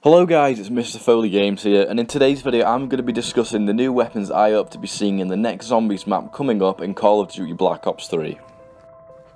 Hello guys, it's Mr. Foley Games here, and in today's video I'm going to be discussing the new weapons I hope to be seeing in the next Zombies map coming up in Call of Duty Black Ops 3.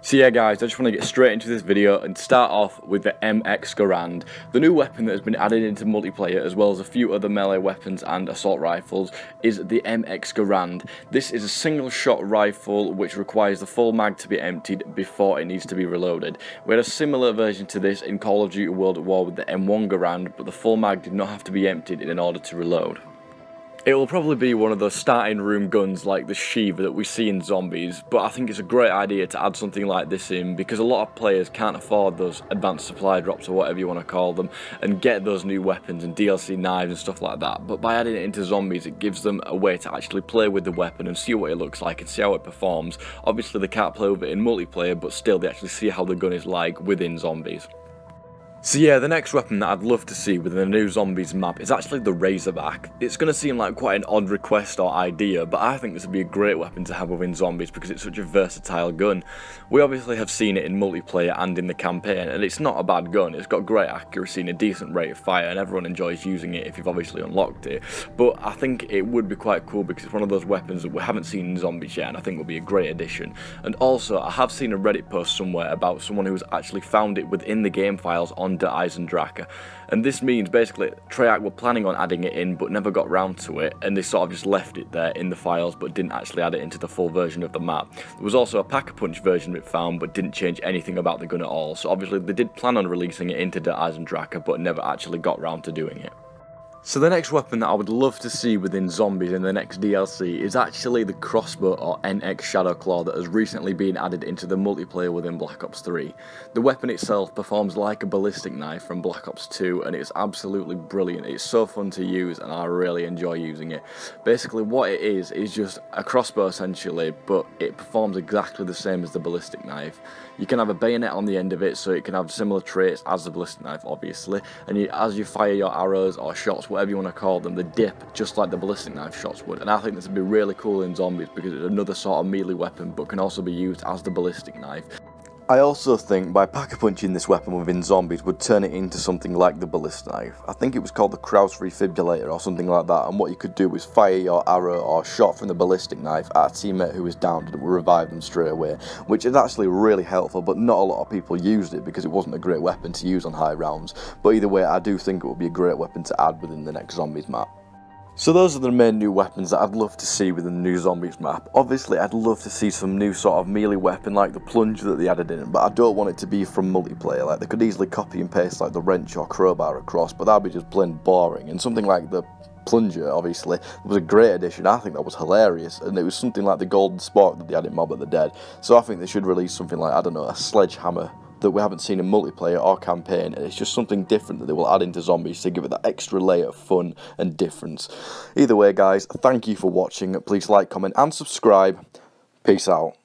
So yeah guys, I just want to get straight into this video and start off with the MX Garand. The new weapon that has been added into multiplayer, as well as a few other melee weapons and assault rifles, is the MX Garand. This is a single shot rifle which requires the full mag to be emptied before it needs to be reloaded. We had a similar version to this in Call of Duty World at War with the M1 Garand, but the full mag did not have to be emptied in order to reload. It will probably be one of those starting room guns like the Shiva that we see in Zombies, but I think it's a great idea to add something like this in because a lot of players can't afford those advanced supply drops or whatever you want to call them and get those new weapons and DLC knives and stuff like that. But by adding it into Zombies, it gives them a way to actually play with the weapon and see what it looks like and see how it performs. Obviously they can't play with it in multiplayer, but still they actually see how the gun is like within Zombies. So yeah, the next weapon that I'd love to see within the new Zombies map is actually the Razorback. It's going to seem like quite an odd request or idea, but I think this would be a great weapon to have within Zombies because it's such a versatile gun. We obviously have seen it in multiplayer and in the campaign, and it's not a bad gun. It's got great accuracy and a decent rate of fire, and everyone enjoys using it if you've obviously unlocked it. But I think it would be quite cool because it's one of those weapons that we haven't seen in Zombies yet, and I think would be a great addition. And also, I have seen a Reddit post somewhere about someone who's actually found it within the game files on Der Eisendrache, and this means basically Treyarch were planning on adding it in but never got round to it, and they sort of just left it there in the files but didn't actually add it into the full version of the map. There was also a Pack-a-Punch version of it found but didn't change anything about the gun at all, so obviously they did plan on releasing it into Der Eisendrache but never actually got round to doing it. So the next weapon that I would love to see within Zombies in the next DLC is actually the Crossbow or NX Shadowclaw that has recently been added into the multiplayer within Black Ops 3. The weapon itself performs like a ballistic knife from Black Ops 2 and it's absolutely brilliant. It's so fun to use and I really enjoy using it. Basically what it is just a crossbow essentially, but it performs exactly the same as the ballistic knife. You can have a bayonet on the end of it so it can have similar traits as the ballistic knife obviously, and as you fire your arrows or shots, whatever you want to call them, they dip just like the ballistic knife shots would, and I think this would be really cool in Zombies because it's another sort of melee weapon but can also be used as the ballistic knife. I also think by pack-a-punching this weapon within Zombies would turn it into something like the ballistic knife. I think it was called the Kraus Refibrillator or something like that, and what you could do is fire your arrow or shot from the ballistic knife at a teammate who is downed and it would revive them straight away, which is actually really helpful, but not a lot of people used it because it wasn't a great weapon to use on high rounds. But either way, I do think it would be a great weapon to add within the next Zombies map. So those are the main new weapons that I'd love to see within the new Zombies map. Obviously I'd love to see some new sort of melee weapon like the plunger that they added in, but I don't want it to be from multiplayer. Like they could easily copy and paste like the wrench or crowbar across, but that'd be just plain boring. And something like the plunger obviously was a great addition. I think that was hilarious, and it was something like the golden spark that they had in Mob of the Dead. So I think they should release something like, I don't know, a sledgehammer that we haven't seen in multiplayer or campaign, and it's just something different that they will add into Zombies to give it that extra layer of fun and difference. Either way guys, thank you for watching. Please like, comment and subscribe. Peace out.